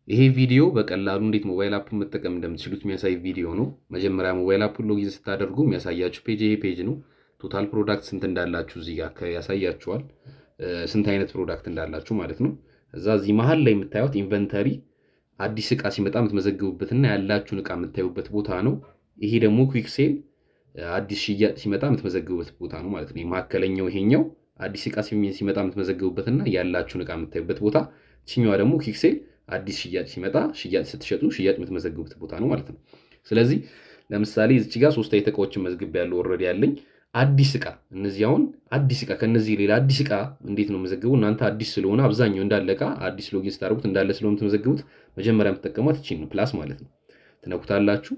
ይሄ ቪዲዮ በቀላሉ እንዴት ሞባይል አፕን መጠቀም እንደምትችሉት የሚያሳይ ቪዲዮ ነው። መጀመሪያ ሞባይል አፑን ሎጊን ስታደርጉ የሚያሳያችሁ ፔጅ ይሄ ፔጅ ነው። ቶታል ፕሮዳክት ስንት እንዳላችሁ እዚህ ጋር ያሳያችኋል። ስንት አይነት ፕሮዳክት እንዳላችሁ ማለት ነው። እዛ እዚህ መሀል ላይ የምታዩት ኢንቨንተሪ አዲስ እቃ ሲመጣ የምትመዘግቡበትና ያላችሁን እቃ የምታዩበት ቦታ ነው። ይሄ ደግሞ ኩዊክ ሴል አዲስ ሽያጭ ሲመጣ የምትመዘግቡበት ቦታ ነው ማለት ነው። የመካከለኛው ይሄኛው አዲስ እቃ ሲመጣ የምትመዘግቡበትና ያላችሁን እቃ የምታዩበት ቦታ፣ ቺኛዋ ደግሞ ኩዊክ ሴል አዲስ ሽያጭ ሲመጣ ሽያጭ ስትሸጡ ሽያጭ የምትመዘግቡት ቦታ ነው ማለት ነው። ስለዚህ ለምሳሌ እዚህ ጋር 3 አይነት እቃዎችን መዝግብ ያለው ኦልሬዲ ያለኝ አዲስ እቃ፣ እነዚህ አሁን አዲስ እቃ ከነዚህ ሌላ አዲስ እቃ እንዴት ነው መዘግቡ? እናንተ አዲስ ስለሆነ አብዛኛው እንዳለ እቃ አዲስ ሎጊን ስታደርጉት እንዳለ ስለሆነ የምትመዘግቡት መጀመሪያ የምትጠቀሟት እቺን ነው ፕላስ ማለት ነው። ትነኩታላችሁ።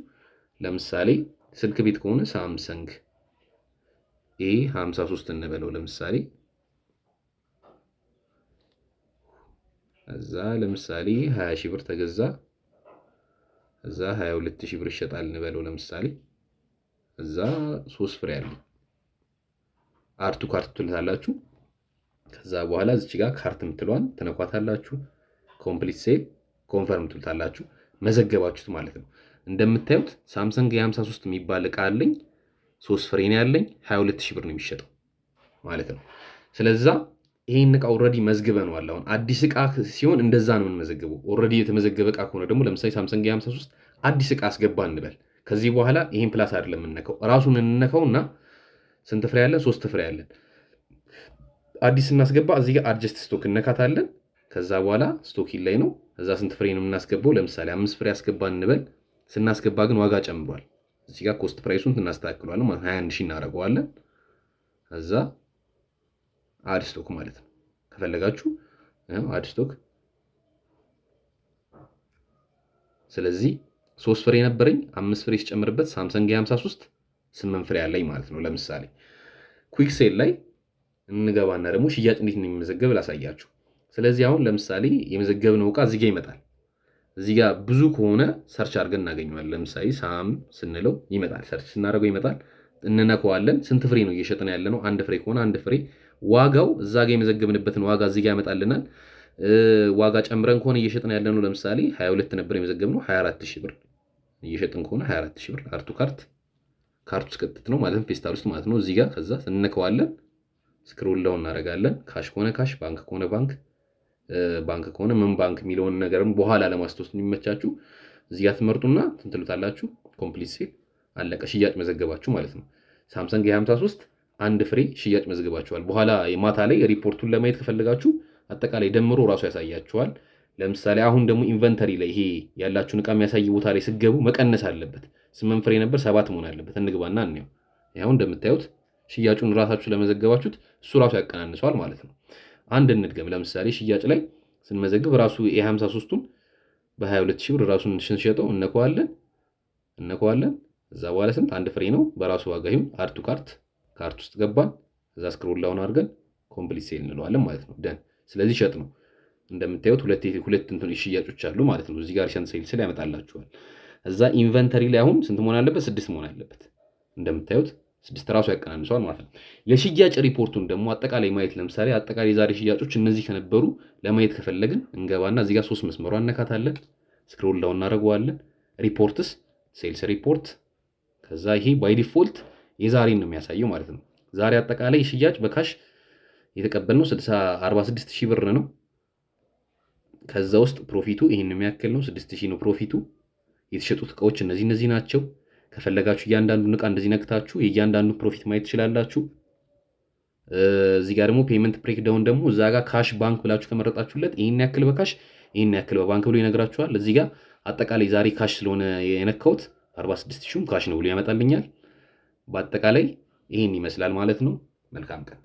ለምሳሌ ስልክ ቤት ከሆነ ሳምሰንግ A53 እንበለው ለምሳሌ እዛ ለምሳሌ 20 ሺህ ብር ተገዛ። እዛ 22 ሺህ ብር ይሸጣል እንበለው ለምሳሌ እዛ 3 ፍሬ አለ። አርቱ ካርት ትሉታላችሁ። ከዛ በኋላ እዚች ጋር ካርት የምትሏን ትነኳታላችሁ። ኮምፕሊት ሴል ኮንፈርም ትሉታላችሁ። መዘገባችሁት ማለት ነው። እንደምታዩት ሳምሰንግ የ53 የሚባል እቃ አለኝ። 3 ፍሬ ነው ያለኝ። 22 ሺህ ብር ነው የሚሸጠው ማለት ነው። ስለዛ ይሄን እቃ ኦልሬዲ መዝግበነዋል። አሁን አዲስ እቃ ሲሆን እንደዛ ነው የምንመዘግበው። ኦልሬዲ የተመዘገበ እቃ ከሆነ ደግሞ ለምሳሌ ሳምሰንግ የ53 አዲስ እቃ አስገባ እንበል። ከዚህ በኋላ ይሄን ፕላስ አይደለም የምንነካው፣ ራሱን እንነካውና ስንት ፍሬ ያለን? 3 ፍሬ ያለን አዲስ እናስገባ። እዚህ ጋር አድጀስት ስቶክ እነካታለን። ከዛ በኋላ ስቶክ ላይ ነው። እዛ ስንት ፍሬ ነው የምናስገባው? ለምሳሌ 5 ፍሬ አስገባን እንበል። ስናስገባ ግን ዋጋ ጨምሯል። እዚህ ጋር ኮስት ፕራይሱን እናስተካክለዋለን ማለት 21 ሺህ እናደርገዋለን። ከዛ አድ ስቶክ ማለት ነው። ከፈለጋችሁ አድ ስቶክ። ስለዚህ 3 ፍሬ ነበረኝ 5 ፍሬ ሲጨምርበት ሳምሰንግ የ53 8 ፍሬ አለኝ ማለት ነው። ለምሳሌ ኩዊክ ሴል ላይ እንገባና ደግሞ ሽያጭ እንዴት ነው የሚመዘገብ ላሳያችሁ። ስለዚህ አሁን ለምሳሌ የመዘገብነው እቃ እዚህ ጋር ይመጣል። እዚህ ጋር ብዙ ከሆነ ሰርች አድርገን እናገኘዋለን። ለምሳሌ ሳም ስንለው ይመጣል። ሰርች ስናደርገው ይመጣል። እንነካዋለን። ስንት ፍሬ ነው እየሸጥን ያለ ነው? 1 ፍሬ ከሆነ 1 ፍሬ ዋጋው እዛ ጋር የመዘገብንበትን ዋጋ እዚህ ጋር ያመጣልናል። ዋጋ ጨምረን ከሆነ እየሸጥን ያለ ነው። ለምሳሌ 22 ነበር የመዘገብነው 24000 ብር እየሸጥን ከሆነ 24000 ብር አርቱ ካርቱ ስከትት ነው ማለት ፌስታል ውስጥ ማለት ነው። እዚህ ጋር ከዛ እንነካዋለን። ስክሮል ዳውን እናደርጋለን። ካሽ ከሆነ ካሽ፣ ባንክ ከሆነ ባንክ ከሆነ ምን ባንክ የሚለውን ነገርም በኋላ ለማስታወስ የሚመቻችሁ እዚህ ጋር ትመርጡና ትንትሉታላችሁ። ኮምፕሊት ሴል አለቀ። ሽያጭ መዘገባችሁ ማለት ነው። ሳምሰንግ የ53 1 ፍሬ ሽያጭ መዝገባችኋል። በኋላ ማታ ላይ ሪፖርቱን ለማየት ከፈለጋችሁ አጠቃላይ ደምሮ ራሱ ያሳያችኋል። ለምሳሌ አሁን ደግሞ ኢንቨንተሪ ላይ ይሄ ያላችሁን እቃ የሚያሳይ ቦታ ላይ ስገቡ መቀነስ አለበት። 8 ፍሬ ነበር 7 መሆን አለበት። እንግባና እንየው። ይሄው እንደምታዩት ሽያጩን ራሳችሁ ለመዘገባችሁት እሱ ራሱ ያቀናንሷል ማለት ነው። አንድ እንድገም። ለምሳሌ ሽያጭ ላይ ስንመዘግብ ራሱ የ53ቱን በ22 ሺህ ብር ራሱን ስንሸጠው እነካዋለን። እዛ በኋላ ስንት 1 ፍሬ ነው በራሱ ዋጋ ይሁን አድ ቱ ካርት ውስጥ ገባን። እዛ ስክሮል ዳውን አድርገን ኮምፕሊት ሴል እንለዋለን ማለት ነው። ደን ስለዚህ ሸጥ ነው። እንደምታዩት ሁለት እንትን ሽያጮች አሉ ማለት ነው። እዚህ ጋር ሸን ሴል ስለ ያመጣላችኋል። እዛ ኢንቨንተሪ ላይ አሁን ስንት መሆን አለበት? 6 መሆን አለበት። እንደምታዩት 6 ራሱ ያቀናንሷል ማለት ነው። የሽያጭ ሪፖርቱን ደግሞ አጠቃላይ ማየት ለምሳሌ አጠቃላይ ዛሬ ሽያጮች እነዚህ ከነበሩ ለማየት ከፈለግን እንገባና እዚህ ጋር 3 መስመሯን እነካታለን። ስክሮል ዳውን እናደርገዋለን። ሪፖርትስ ሴልስ ሪፖርት። ከዛ ይሄ ባይ ዲፎልት የዛሬን ነው የሚያሳየው ማለት ነው። ዛሬ አጠቃላይ ሽያጭ በካሽ የተቀበልነው 46 ሺህ ብር ነው። ከዛ ውስጥ ፕሮፊቱ ይሄን የሚያክል ነው። 6000 ነው ፕሮፊቱ። የተሸጡት እቃዎች እነዚህ ናቸው። ከፈለጋችሁ እያንዳንዱን እቃ እንደዚህ ነክታችሁ የእያንዳንዱ ፕሮፊት ማየት ትችላላችሁ። እዚህ ጋር ደግሞ ፔመንት ብሬክ ዳውን ደግሞ እዛ ጋር ካሽ ባንክ ብላችሁ ከመረጣችሁለት ይሄን ያክል በካሽ ይሄን ያክል በባንክ ብሎ ይነግራችኋል። እዚህ ጋር አጠቃላይ ዛሬ ካሽ ስለሆነ የነካሁት 46000ም ካሽ ነው ብሎ ያመጣልኛል። በአጠቃላይ ይሄን ይመስላል ማለት ነው። መልካም ቀን።